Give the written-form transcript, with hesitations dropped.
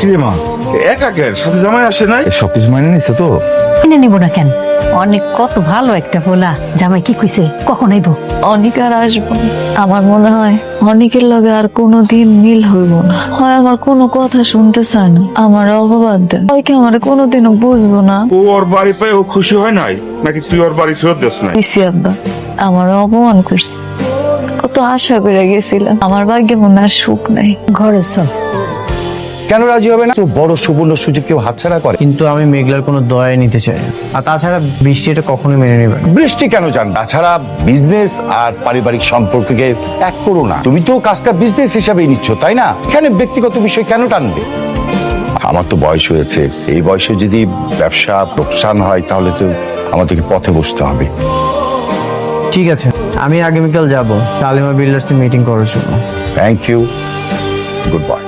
কিরে মা, একা কেন? সাথে জামাই আসে নাই? সবকিছু মাইনে নিচ্ছে তো? কিনে নিব না কেন? অনেক কত ভালো একটা পোলা। জামাই কি কইছে, কখন আইব? অনেক আর আসবো না। আমার মনে হয় অনেকের লগে আর কোনোদিন মিল হইব না। হয় আমার কোনো কথা শুনতে চায় না, আমার অপবাদ দেয়, হয় কি আমার কোনোদিনও বুঝবো না। ও ওর বাড়ি পেয়ে ও খুশি হয় নাই, নাকি তুই ওর বাড়ি ফেরত দিস নাই? পিসি আব্বা আমার অপমান করছে। কত আশা করে গেছিলাম, আমার ভাগ্যে মনে আর সুখ নাই। ঘরে চল। কেন রাজি হবে না? তো বড় সুবর্ণ সুযোগ কেউ হাতছাড়া করে? কিন্তু আমি মেঘলার কোনো দয়া নিতে চাই না। আর তাছাড়া বৃষ্টি এটা কখনোই মেনে নেবে না। বৃষ্টি কেন জান? তাছাড়া বিজনেস আর পারিবারিক সম্পর্ককে এক করো না। তুমি তো কাজটা বিজনেস হিসাবেই নিচ্ছ, তাই না? এখানে ব্যক্তিগত বিষয় কেন টানবে? আমার তো বয়স হয়েছে, এই বয়সে যদি ব্যবসা লোকসান হয় তাহলে তো আমাদেরকে পথে বসতে হবে। ঠিক আছে, আমি আগামীকাল যাব তালিমা বিল্ডার্স মিটিং করার জন্য। Thank you, good bye.